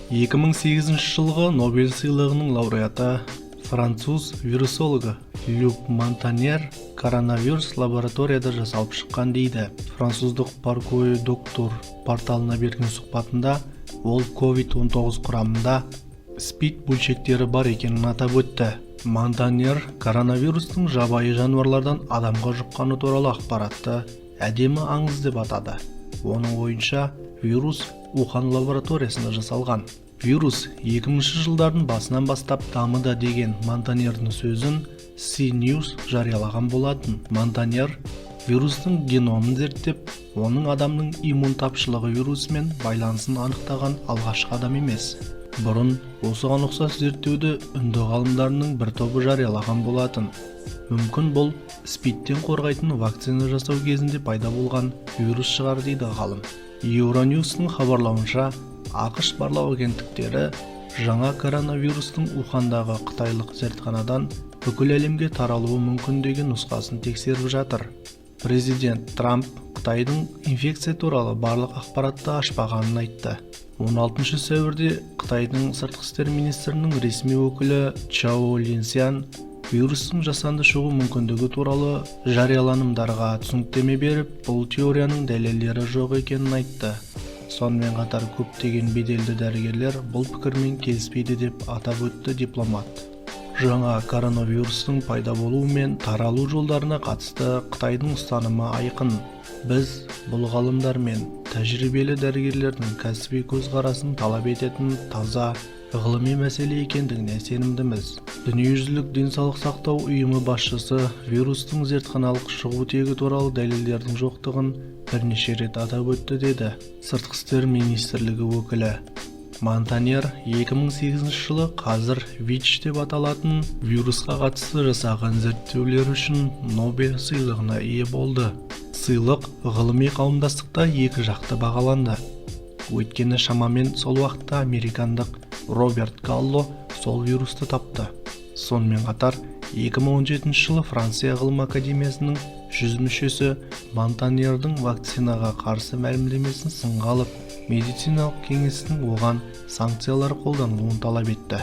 2008 жылғы Нобель сыйлығының лауреаты француз вирусологы Люк Монтаньер коронавирус лабораторияда жасалып шыққан дейді. Француздық Parcours доктор порталына берген сұхбатында ол COVID-19 құрамында спид бөлшектері бар екенін атап өтті. Монтаньер коронавирустың жабайы жануарлардан адамға жұққаны туралы ақпаратты әдемі аңыз деп атады. Оның ойынша вирус Ухан лабораториясында жасалған. Вирус 2000 жылдардың басынан бастап дамыды деген Монтаньердің сөзін CNews жариялаған болатын. Монтаньер вирустың геномын зерттеп, оның адамның иммун тапшылығы вирусымен байланысын анықтаған алғашқы адам емес. Бұрын осыған ұқсас зерттеуді үнді ғалымдарының бір тобы жариялаған болатын. Мүмкін бұл спидтен қорғайтын вакцина жасау кезінде пайда болған вирус шығар дейді ғалым. Euronews-ның хабарлауынша, ақш барлау агенттіктері жаңа коронавирустың Ухандағы қытайлық зертханадан бүкіл әлемге таралуы мүмкін деген нұсқасын тексеріп жатыр. Президент Трамп Қытайдың инфекция туралы барлық ақпаратты ашпағанын айтты. 16 сәуірде Қытайдың сыртқы істер министрінің ресми өкілі Чао Линсян вирустың жасанды шығу мүмкіндігі туралы жарияланымдарға түсініктеме беріп, бұл теорияның дәлелдері жоқ екенін айтты. Сонымен қатар көптеген беделді дәрігерлер бұл пікірмен келіспейді деп атап өтті дипломат. Жаңа коронавирустың пайда болуы мен таралу жолдарына қатысты Қытайдың ұстанымы айқын. Біз бұл ғалымдар мен тәжірибелі дәрігерлердің кәсіби көзқарасын талап ететін таза ғылыми мәселе екендігіне сенімдіміз. Дүниежүзілік денсаулық сақтау ұйымы басшысы вирустың зертханалық шығу тегі туралы дәлелдердің жоқтығын бірнеше рет атап өтті деді сыртқы істер министрлігі өкілі. Монтаньер 2008 жылы қазір ВИЧ деп аталатын вирусқа қатысты жасаған зерттеулер үшін Нобель сыйлығына ие болды. Сыйлық ғылыми қауымдастықта екі жақты бағаланды. Өйткені шамамен сол уақытта американдық Роберт Галло сол вирусты тапты. Сонымен қатар 2017 жылы Франция ғылым академиясының 100 мүшесі Монтаньердің вакцинаға қарсы мәлімдемесін сынға алып, медициналық кеңестің оған санкциялар қолданылуын талап етті.